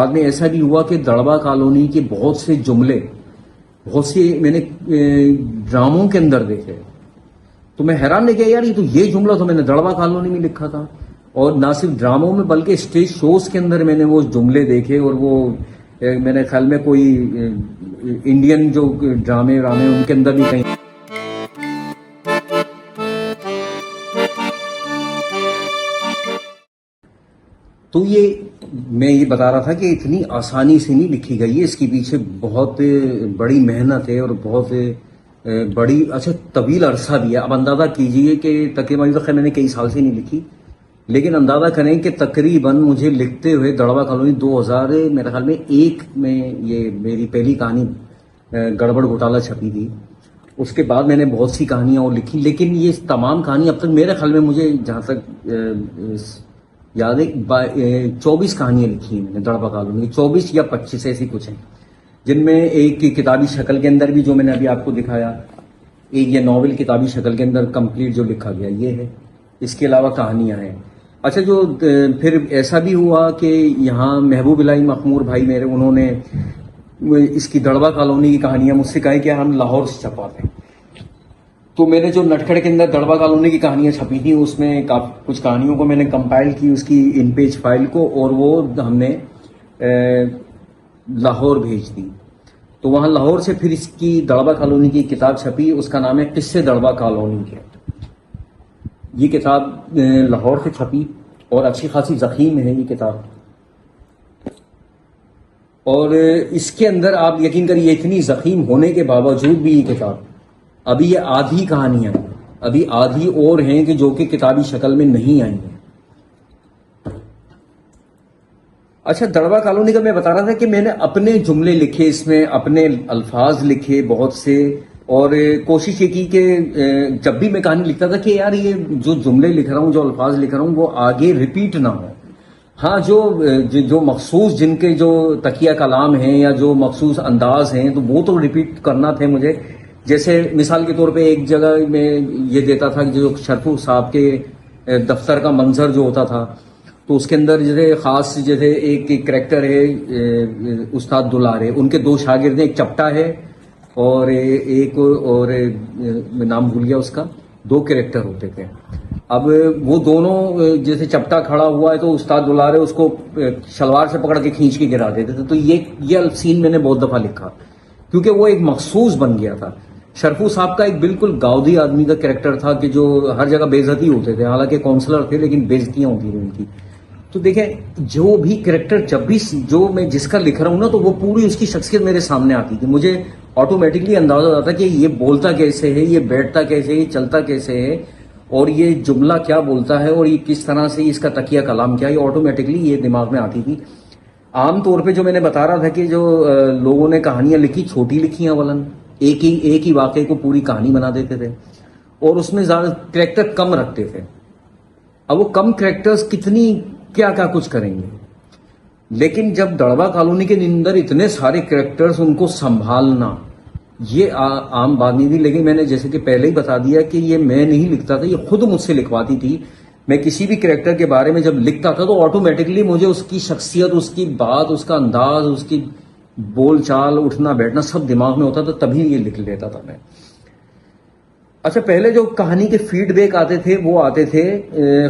بعد میں ایسا بھی ہوا کہ دڑبا کالونی کے بہت سے جملے بہت سے میں نے ڈراموں کے اندر دیکھے، تو میں حیران رہ گیا یار یہ جملہ تو میں نے دڑبا کالونی میں لکھا تھا. اور نہ صرف ڈراموں میں بلکہ اسٹیج شوز کے اندر میں نے وہ جملے دیکھے، اور وہ میرے خیال میں کوئی انڈین جو ڈرامے ان کے اندر بھی کہیں. تو یہ میں یہ بتا رہا تھا کہ اتنی آسانی سے نہیں لکھی گئی ہے، اس کے پیچھے بہت بڑی محنت ہے اور بہت بڑی طویل عرصہ بھی ہے. اب اندازہ کیجئے کہ تقریباً خیر میں نے کئی سال سے نہیں لکھی، لیکن اندازہ کریں کہ تقریباً مجھے لکھتے ہوئے دڑبا کالونی 2000 میرے خیال میں 1 میں یہ میری پہلی کہانی گڑبڑ گھوٹالہ چھپی تھی. اس کے بعد میں نے بہت سی کہانیاں اور لکھی، لیکن یہ تمام کہانی اب تک میرے خیال میں مجھے جہاں تک یاد ہے 24 کہانیاں لکھی ہیں میں نے دڑبا کالونی، 24 یا 25 ایسی کچھ ہیں، جن میں ایک کتابی شکل کے اندر بھی جو میں نے ابھی آپ کو دکھایا، ایک یہ ناول کتابی شکل کے اندر کمپلیٹ جو لکھا گیا یہ ہے، اس کے علاوہ کہانیاں ہیں. اچھا جو پھر ایسا بھی ہوا کہ یہاں محبوب الہی مخمور بھائی میرے، انہوں نے اس کی دڑبا کالونی کی کہانیاں مجھ سے کہیں کہ ہم لاہور سے چھپواتے ہیں. تو میں نے جو نٹکھڑ کے اندر دڑبا کالونی کی کہانیاں چھپی تھیں اس میں کچھ کہانیوں کو میں نے کمپائل کی اس کی ان پیج فائل کو، اور وہ ہم نے لاہور بھیج دی. تو وہاں لاہور سے پھر اس کی دڑبا کالونی کی کتاب چھپی، اس کا نام ہے قصے دڑبا کالونی کے. یہ کتاب لاہور سے چھپی اور اچھی خاصی ضخیم ہے یہ کتاب. اور اس کے اندر آپ یقین کریے اتنی ضخیم ہونے کے باوجود بھی یہ کتاب ابھی یہ آدھی کہانیاں ہیں، ابھی آدھی اور ہیں کہ جو کہ کتابی شکل میں نہیں آئی ہیں. اچھا دڑبا کالونی کا میں بتا رہا تھا کہ میں نے اپنے جملے لکھے، اس میں اپنے الفاظ لکھے بہت سے، اور کوشش یہ کی کہ جب بھی میں کہانی لکھتا تھا کہ یار یہ جو جملے لکھ رہا ہوں، جو الفاظ لکھ رہا ہوں وہ آگے ریپیٹ نہ ہو. ہاں جو مخصوص جن کے جو تکیہ کلام ہیں یا جو مخصوص انداز ہیں تو وہ تو ریپیٹ کرنا تھے مجھے. جیسے مثال کے طور پہ ایک جگہ میں یہ دیتا تھا کہ جو شرفو صاحب کے دفتر کا منظر جو ہوتا تھا، تو اس کے اندر جیسے خاص جیسے ایک کریکٹر ہے استاد دلارے، ان کے 2 شاگرد ہیں، ایک چپٹا ہے اور ایک اور نام بھول گیا اس کا، 2 کریکٹر ہوتے تھے. اب وہ دونوں جیسے چپٹا کھڑا ہوا ہے تو استاد دلارے اس کو شلوار سے پکڑ کے کھینچ کے گرا دیتے تھے. تو یہ سین میں نے بہت دفعہ لکھا کیونکہ وہ ایک مخصوص بن گیا تھا. شرفو صاحب کا ایک بالکل گاؤدی آدمی کا کریکٹر تھا کہ جو ہر جگہ بے عزتی ہوتے تھے، حالانکہ کونسلر تھے لیکن بے عزتیاں ہوتی تھیں ان کی. تو دیکھیں جو بھی کریکٹر جب بھی جو میں جس کا لکھ رہا ہوں نا تو وہ پوری اس کی شخصیت میرے سامنے آتی تھی. مجھے آٹومیٹکلی اندازہ آتا کہ یہ بولتا کیسے ہے، یہ بیٹھتا کیسے ہے، یہ چلتا کیسے ہے، اور یہ جملہ کیا بولتا ہے، اور یہ کس طرح سے اس کا تکیہ کلام کیا، یہ آٹومیٹکلی یہ دماغ میں آتی تھی. عام طور پہ جو میں نے بتا رہا تھا کہ جو لوگوں نے کہانیاں لکھی چھوٹی لکھی ہیں، اولن ایک ہی واقعے کو پوری کہانی بنا دیتے تھے اور اس میں زیادہ کریکٹر کم رکھتے تھے. اب وہ کم کریکٹرز کتنی کیا کچھ کریں گے، لیکن جب دڑبا کالونی کے اندر اتنے سارے کریکٹرز ان کو سنبھالنا یہ عام بات نہیں تھی. لیکن میں نے جیسے کہ پہلے ہی بتا دیا کہ یہ میں نہیں لکھتا تھا، یہ خود مجھ سے لکھواتی تھی. میں کسی بھی کریکٹر کے بارے میں جب لکھتا تھا تو آٹومیٹکلی مجھے اس کی شخصیت، اس کی بات، اس کا انداز، اس کی بول چال، اٹھنا بیٹھنا سب دماغ میں ہوتا تھا، تبھی یہ لکھ لیتا تھا میں. اچھا پہلے جو کہانی کے فیڈ بیک آتے تھے وہ آتے تھے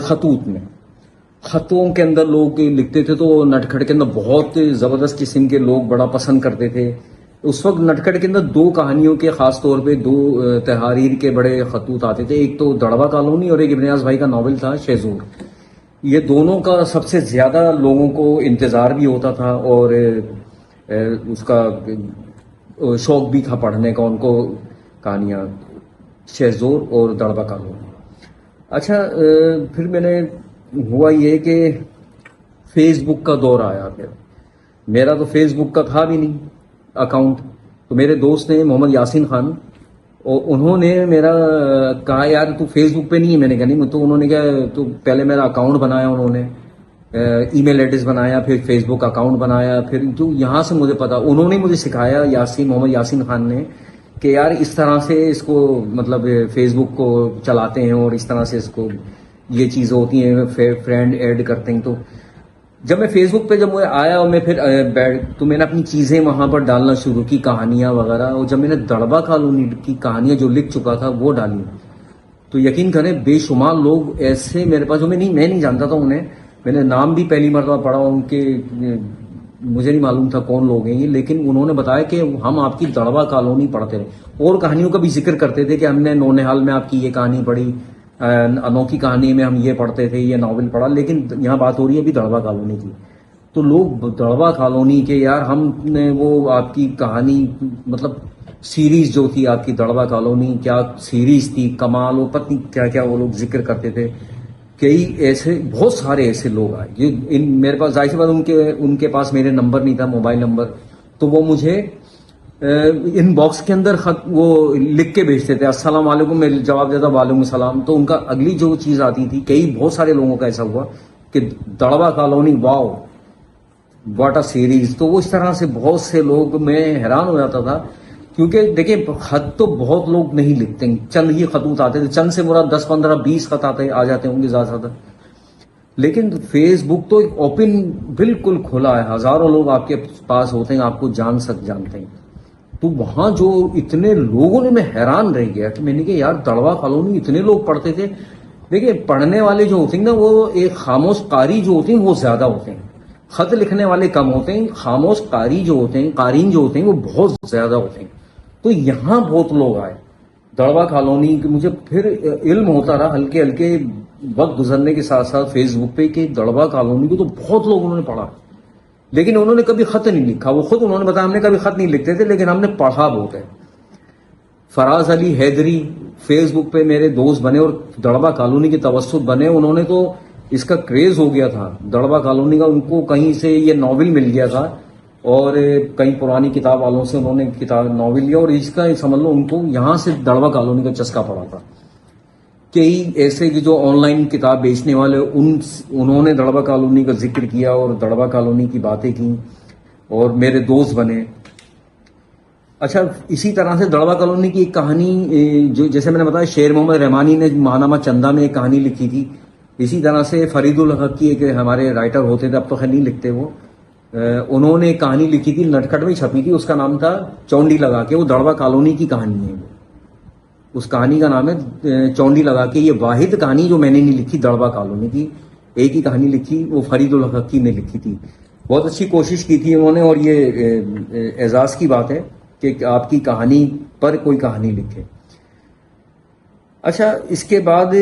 خطوط میں، خطوں کے اندر لوگ لکھتے تھے تو نٹکھڑ کے اندر بہت زبردست قسم کے لوگ بڑا پسند کرتے تھے. اس وقت نٹکھڑ کے اندر 2 کہانیوں کے خاص طور پہ 2 تحاریر کے بڑے خطوط آتے تھے، ایک تو دڑبا کالونی اور ایک ابن ایاز بھائی کا ناول تھا شہزور. یہ دونوں کا سب سے زیادہ لوگوں کو انتظار بھی ہوتا تھا اور اس کا شوق بھی تھا پڑھنے کا ان کو، کہانیاں شہزور اور دڑبا کالونی. اچھا پھر میں نے ہوا یہ کہ فیس بک کا دور آیا. پھر میرا تو فیس بک کا تھا بھی نہیں اکاؤنٹ، تو میرے دوست نے محمد یاسین خان، اور انہوں نے میرا کہا یار تو فیس بک پہ نہیں ہے. میں نے کہا نہیں. تو انہوں نے کہا تو پہلے میرا اکاؤنٹ بنایا، انہوں نے ای میل ایڈریس بنایا، پھر فیس بک اکاؤنٹ بنایا. پھر تو یہاں سے مجھے پتا، انہوں نے مجھے سکھایا، محمد یاسین خان نے، کہ یار اس طرح سے اس کو مطلب فیس بک کو چلاتے ہیں اور اس طرح سے اس کو یہ چیزیں ہوتی ہیں، فرینڈ ایڈ کرتے ہیں. تو جب میں فیس بک پہ جب میں آیا اور میں پھر تو میں نے اپنی چیزیں وہاں پر ڈالنا شروع کی، کہانیاں وغیرہ، اور جب میں نے دڑبا کالونی کی کہانیاں جو لکھ چکا تھا وہ ڈالی، تو یقین کریں بے شمار لوگ ایسے میرے پاس جو میں نہیں جانتا تھا انہیں، میں نے نام بھی پہلی مرتبہ پڑھا ان کے، مجھے نہیں معلوم تھا کون لوگ ہیں یہ، لیکن انہوں نے بتایا کہ ہم آپ کی دڑبا کالونی پڑھتے رہے، اور کہانیوں کا بھی ذکر کرتے تھے کہ ہم نے نونہال میں آپ کی یہ کہانی پڑھی، انوکھی کہانی میں ہم یہ پڑھتے تھے، یہ ناول پڑھا، لیکن یہاں بات ہو رہی ہے ابھی دڑبا کالونی کی، تو لوگ دڑبا کالونی کے یار ہم نے وہ آپ کی کہانی مطلب سیریز جو تھی آپ کی دڑبا کالونی، کیا سیریز تھی، کمال و پتنی کیا کیا وہ لوگ ذکر کرتے تھے، کئی ایسے بہت سارے ایسے لوگ آئے یہ میرے پاس، ظاہر سی بات ان کے پاس میرے نمبر نہیں تھا، موبائل نمبر، تو وہ مجھے ان باکس کے اندر خط وہ لکھ کے بھیجتے تھے، السلام علیکم، میں جواب دیتا وعلیکم السلام، تو ان کا اگلی جو چیز آتی تھی، کئی بہت سارے لوگوں کا ایسا ہوا کہ دڑبا colony wow what a series, تو وہ اس طرح سے بہت سے لوگ، میں حیران ہو جاتا تھا، کیونکہ دیکھیں خط تو بہت لوگ نہیں لکھتے ہیں، چند ہی خطوط آتے تھے، چند سے مراد 10 15 20 خط آ جاتے ہوں گے زیادہ سے زیادہ، لیکن فیس بک تو ایک اوپن بالکل کھلا ہے، ہزاروں لوگ آپ کے پاس ہوتے ہیں، آپ کو جانتے ہیں، تو وہاں جو اتنے لوگوں نے، میں حیران رہ گیا کہ میں نے کہا یار دڑبا کالونی اتنے لوگ پڑھتے تھے، دیکھیں پڑھنے والے جو ہوتے ہیں نا وہ ایک خاموش قاری جو ہوتے ہیں وہ زیادہ ہوتے ہیں، خط لکھنے والے کم ہوتے ہیں، خاموش قاری جو ہوتے ہیں، قارئین جو ہوتے ہیں وہ بہت زیادہ ہوتے ہیں، تو یہاں بہت لوگ آئے دڑبا کالونی کے، مجھے پھر علم ہوتا رہا ہلکے ہلکے وقت گزرنے کے ساتھ ساتھ فیس بک پہ کہ دڑبا کالونی کو تو بہت لوگ انہوں نے پڑھا، لیکن انہوں نے کبھی خط نہیں لکھا، وہ خود انہوں نے بتایا ہم نے کبھی خط نہیں لکھتے تھے لیکن ہم نے پڑھا بہت ہے۔ فراز علی حیدری فیس بک پہ میرے دوست بنے اور دڑبا کالونی کے توسط بنے، انہوں نے تو اس کا کریز ہو گیا تھا دڑبا کالونی کا، ان کو کہیں سے یہ ناول مل گیا تھا اور کئی پرانی کتاب والوں سے انہوں نے کتاب ناول لیا، اور اس کا سمجھ لو ان کو یہاں سے دڑبا کالونی کا چسکا پڑا تھا، کئی ایسے کہ جو آن لائن کتاب بیچنے والے انہوں نے دڑبا کالونی کا ذکر کیا اور دڑبا کالونی کی باتیں کی اور میرے دوست بنے۔ اچھا اسی طرح سے دڑبا کالونی کی ایک کہانی جو جیسے میں نے بتایا شیر محمد رحمانی نے ماہنامہ چندہ میں ایک کہانی لکھی تھی، اسی طرح سے فرید الحق کی ایک ہمارے رائٹر ہوتے تھے، اب تو خیر نہیں لکھتے وہ، انہوں نے ایک کہانی لکھی تھی نٹکھٹ میں چھپی تھی، اس کا نام تھا چونڈی لگا کے، وہ دڑبا کالونی کی کہانی ہے، اس کہانی کا نام ہے چونڈی لگا کے، یہ واحد کہانی جو میں نے نہیں لکھی دڑبا کالونی کی، ایک ہی کہانی لکھی وہ فرید الحق کی نے لکھی تھی، بہت اچھی کوشش کی تھی انہوں نے، اور یہ اعزاز کی بات ہے کہ آپ کی کہانی پر کوئی کہانی لکھے۔ اچھا اس کے بعد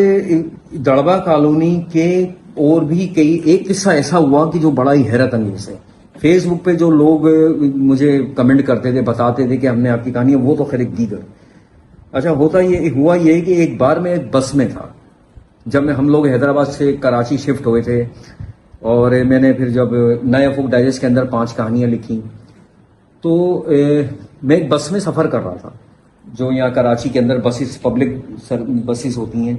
دڑبا کالونی کے اور بھی کئی، ایک قصہ ایسا ہوا کہ جو بڑا ہی حیرت انگیز ہے، فیس بک پہ جو لوگ مجھے کمنٹ کرتے تھے، بتاتے تھے کہ ہم نے آپ کی کہانی، وہ تو خیر ایک دیگر۔ اچھا ہوا یہ کہ ایک بار میں بس میں تھا، جب ہم لوگ حیدرآباد سے کراچی شفٹ ہوئے تھے، اور میں نے پھر جب نئے افق ڈائجسٹ کے اندر 5 کہانیاں لکھی، تو میں ایک بس میں سفر کر رہا تھا، جو یہاں کراچی کے اندر بسز، پبلک بسز ہوتی ہیں،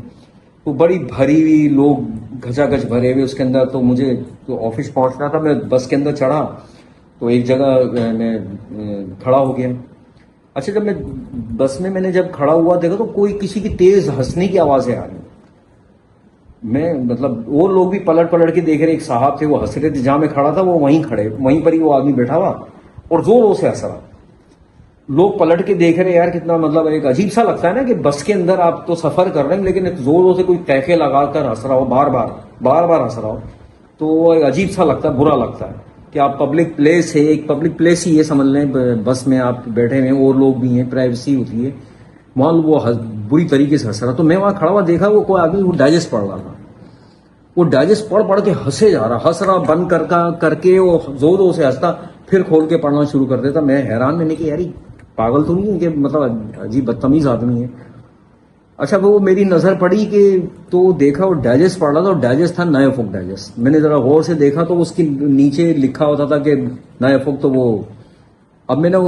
تو بڑی بھری ہوئی لوگ گھچا گچ بھرے ہوئے اس کے اندر، تو مجھے تو آفس پہنچنا تھا، میں بس کے اندر چڑھا تو ایک جگہ میں کھڑا ہو گیا۔ اچھا جب میں بس میں نے جب کھڑا ہوا دیکھا تو کوئی کسی کی تیز ہنسنے کی آوازیں آ رہی، میں مطلب وہ لوگ بھی پلٹ کے دیکھ رہے، ایک صاحب تھے وہ ہنس رہے تھے، جہاں میں کھڑا تھا وہ وہیں کھڑے، وہیں پر ہی وہ آدمی بیٹھا ہوا اور زوروں سے ہنس رہا، لوگ پلٹ کے دیکھ رہے، یار کتنا مطلب ایک عجیب سا لگتا ہے نا کہ بس کے اندر آپ تو سفر کر رہے ہیں لیکن زوروں سے کوئی تیکے لگا کر ہنس رہا ہو، بار بار ہنس رہا ہو، تو ایک عجیب سا لگتا ہے، برا لگتا ہے کہ آپ پبلک پلیس ہے، ایک پبلک پلیس ہی یہ سمجھ لیں، بس میں آپ بیٹھے ہوئے ہیں اور لوگ بھی ہیں، پرائیویسی ہوتی ہے، وہاں وہ بری طریقے سے ہنس رہا، تو میں وہاں کھڑا ہوا دیکھا وہ کوئی آدمی وہ ڈائجسٹ پڑھ رہا تھا، وہ ڈائجسٹ پڑھ کے ہنسے جا رہا، ہنس رہا بند کر کے وہ زوروں سے ہنستا، پھر کھول کے پڑھنا شروع کر دیتا، میں حیران، میں نے کہ یار پاگل تو نہیں ہے کہ مطلب عجیب بدتمیز آدمی ہے۔ اچھا وہ میری نظر پڑی کہ تو دیکھا وہ ڈائجسٹ پڑھ رہا تھا، اور ڈائجسٹ تھا نئے افق ڈائجسٹ، میں نے ذرا غور سے دیکھا تو اس کے نیچے لکھا ہوتا تھا کہ نئے افق، تو وہ اب میں نے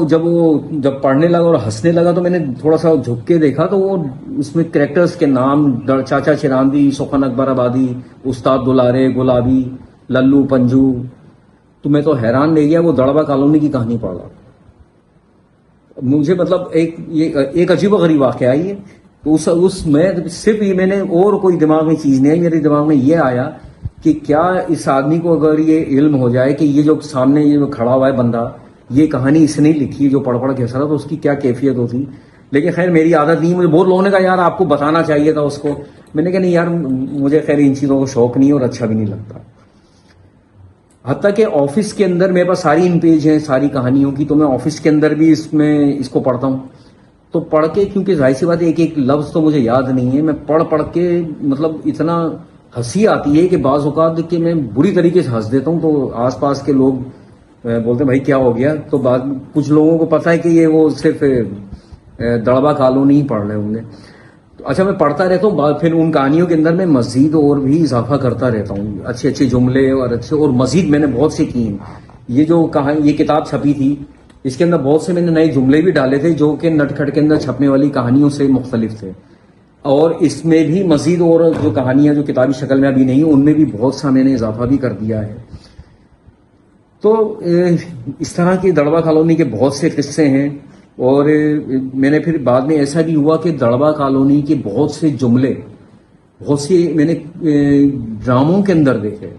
جب پڑھنے لگا اور ہنسنے لگا تو میں نے تھوڑا سا جھک کے دیکھا تو وہ اس میں کریکٹرز کے نام، چاچا چراندی، سخن اکبر آبادی، استاد دلارے گلابی، للو پنجو، تو میں تو حیران رہ گیا، وہ دڑبا کالونی کی کہانی پڑھ رہا، مجھے مطلب ایک عجیب و غریب واقعہ ہے یہ، اس میں صرف میں نے اور کوئی دماغ میں چیز نہیں آئی، میرے دماغ میں یہ آیا کہ کیا اس آدمی کو اگر یہ علم ہو جائے کہ یہ جو سامنے یہ کھڑا ہوا ہے بندہ، یہ کہانی اس نے لکھی جو پڑھ پڑھ کے ہنس رہا، تو اس کی کیا کیفیت ہوتی. لیکن خیر میری عادت نہیں، مجھے بہت لوگوں نے کہا یار آپ کو بتانا چاہیے تھا اس کو. میں نے کہا نہیں یار مجھے خیر ان چیزوں کو شوق نہیں ہے اور اچھا بھی نہیں لگتا. حتیٰ کہ آفس کے اندر میرے پاس ساری ان پیج ہیں ساری کہانیوں کی، تو میں آفس کے اندر بھی اس کو پڑھتا ہوں. تو پڑھ کے کیونکہ ظاہر سی بات ہے ایک ایک لفظ تو مجھے یاد نہیں ہے، میں پڑھ کے مطلب اتنا ہنسی آتی ہے کہ بعض اوقات کہ میں بری طریقے سے ہنس دیتا ہوں. تو آس پاس کے لوگ بولتے ہیں بھائی کیا ہو گیا، تو کچھ لوگوں کو پتہ ہے کہ یہ وہ صرف دڑبا کالونی ہی پڑھ رہے ہوں گے. اچھا میں پڑھتا رہتا ہوں، پھر ان کہانیوں کے اندر میں مزید اور بھی اضافہ کرتا رہتا ہوں، اچھے اچھے جملے اور مزید میں نے بہت سے کی ہیں. یہ کتاب چھپی تھی، اس کے اندر بہت سے میں نے نئے جملے بھی ڈالے تھے جو کہ نٹ کھٹ کے اندر چھپنے والی کہانیوں سے مختلف تھے. اور اس میں بھی مزید اور جو کہانیاں جو کتابی شکل میں ابھی نہیں ہیں ان میں بھی بہت سا میں نے اضافہ بھی کر دیا ہے. تو اس طرح کی دڑبا کالونی کے بہت سے قصے ہیں. اور میں نے پھر بعد میں ایسا بھی ہوا کہ دڑبا کالونی کے بہت سے جملے بہت سے میں نے ڈراموں کے اندر دیکھے.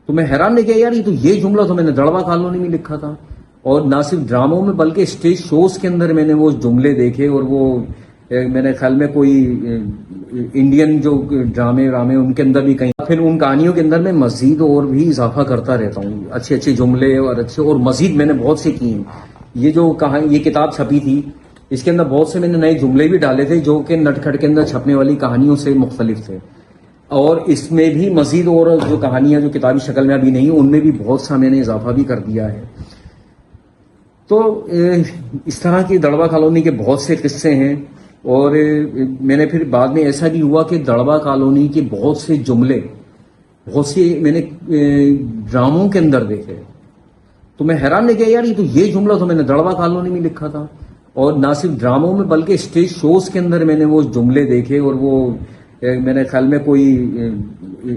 تو میں حیران نہیں کیا یار یہ جملہ تو میں نے دڑبا کالونی میں لکھا تھا. اور نہ صرف ڈراموں میں بلکہ اسٹیج شوز کے اندر میں نے وہ جملے دیکھے. اور وہ میرے خیال میں کوئی انڈین جو ڈرامے ان کے اندر بھی کہیں. پھر ان کہانیوں کے اندر میں مزید اور بھی اضافہ کرتا رہتا ہوں، اچھے اچھے جملے اور مزید میں نے بہت سے کی ہیں. یہ کتاب چھپی تھی، اس کے اندر بہت سے میں نے نئے جملے بھی ڈالے تھے جو کہ نٹ کھٹ کے اندر چھپنے والی کہانیوں سے مختلف تھے. اور اس میں بھی مزید اور جو کہانیاں جو کتابی شکل میں ابھی نہیں ہیں ان میں بھی بہت سا میں نے اضافہ بھی کر دیا ہے. تو اس طرح کی دڑبا کالونی کے بہت سے قصے ہیں. اور میں نے پھر بعد میں ایسا بھی ہوا کہ دڑبا کالونی کے بہت سے جملے بہت سے میں نے ڈراموں کے اندر دیکھے. تو میں حیران نہیں کیا یار یہ جملہ تو میں نے دڑبا کالونی میں لکھا تھا. اور نہ صرف ڈراموں میں بلکہ اسٹیج شوز کے اندر میں نے وہ جملے دیکھے. اور وہ میرے خیال میں کوئی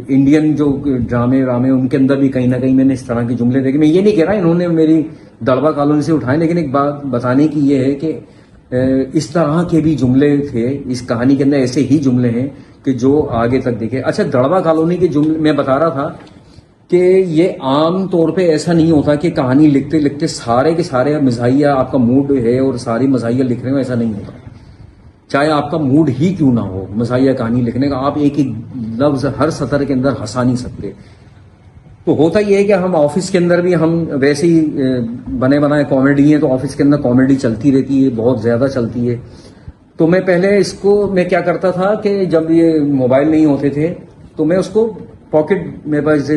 انڈین جو ڈرامے ان کے اندر بھی کہیں نہ کہیں میں نے اس طرح کے جملے دیکھے. میں یہ نہیں کہہ رہا انہوں نے میری دڑبا کالونی سے اٹھائے، لیکن ایک بات بتانے کی یہ ہے کہ اس طرح کے بھی جملے تھے اس کہانی کے اندر، ایسے ہی جملے ہیں کہ جو آگے تک دیکھے. اچھا دڑبا کالونی کے جملے میں بتا رہا تھا کہ یہ عام طور پہ ایسا نہیں ہوتا کہ کہانی لکھتے لکھتے سارے کے سارے مزاحیہ آپ کا موڈ ہے اور ساری مزاحیہ لکھ رہے ہو، ایسا نہیں ہوتا. چاہے آپ کا موڈ ہی کیوں نہ ہو مزاحیہ کہانی لکھنے کا، آپ ایک ایک لفظ ہر سطر کے اندر ہنسا نہیں سکتے. تو ہوتا یہ ہے کہ ہم آفس کے اندر بھی ہم ویسے ہی بنے بنائے کامیڈی ہیں، تو آفس کے اندر کامیڈی چلتی رہتی ہے، بہت زیادہ چلتی ہے. تو میں پہلے اس کو میں کیا کرتا تھا کہ جب یہ موبائل نہیں ہوتے تھے تو میں اس کو پاکٹ میرے پاس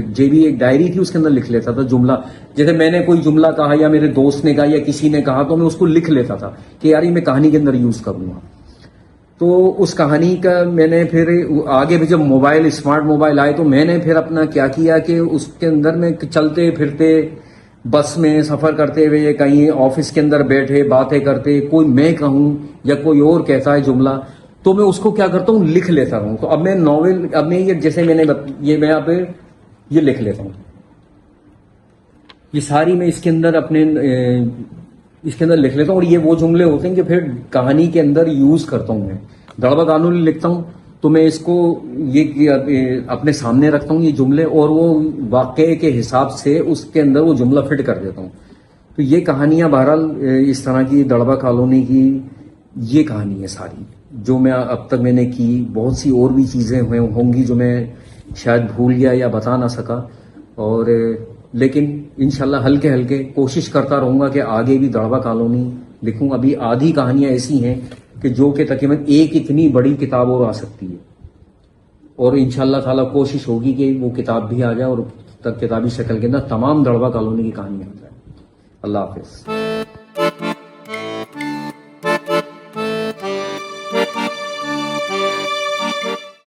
جیبی ایک ڈائری تھی اس کے اندر لکھ لیتا تھا جملہ. جیسے میں نے کوئی جملہ کہا یا میرے دوست نے کہا یا کسی نے کہا تو میں اس کو لکھ لیتا تھا کہ یار یہ میں کہانی کے اندر یوز کروں گا. تو اس کہانی کا میں نے پھر آگے بھی جب اسمارٹ موبائل آئے تو میں نے پھر اپنا کیا کہ اس کے اندر میں چلتے پھرتے بس میں سفر کرتے ہوئے کہیں آفس کے اندر بیٹھے باتیں کرتے کوئی میں کہوں یا کوئی اور کہتا ہے جملہ تو میں اس کو کیا کرتا ہوں لکھ لیتا ہوں. تو اب میں یہ جیسے میں نے میں اب یہ لکھ لیتا ہوں، یہ ساری میں اس کے اندر لکھ لیتا ہوں. اور یہ وہ جملے ہوتے ہیں کہ پھر کہانی کے اندر یوز کرتا ہوں. میں دڑبا کالونی لکھتا ہوں تو میں اس کو یہ اپنے سامنے رکھتا ہوں یہ جملے، اور وہ واقعے کے حساب سے اس کے اندر وہ جملہ فٹ کر دیتا ہوں. تو یہ کہانیاں بہرحال اس طرح کی دڑبا کالونی کی یہ کہانی ہے ساری جو میں اب تک میں نے کی. بہت سی اور بھی چیزیں ہوں گی جو میں شاید بھول گیا یا بتا نہ سکا. اور لیکن انشاءاللہ ہلکے کوشش کرتا رہوں گا کہ آگے بھی دڑبا کالونی لکھوں. ابھی آدھی کہانیاں ایسی ہیں کہ جو کہ تقریباً ایک اتنی بڑی کتاب اور آ سکتی ہے. اور انشاءاللہ تعالیٰ کوشش ہوگی کہ وہ کتاب بھی آ جائے اور کتابی شکل کے اندر تمام دڑبا کالونی کی کہانیاں آ جائیں. اللہ حافظ.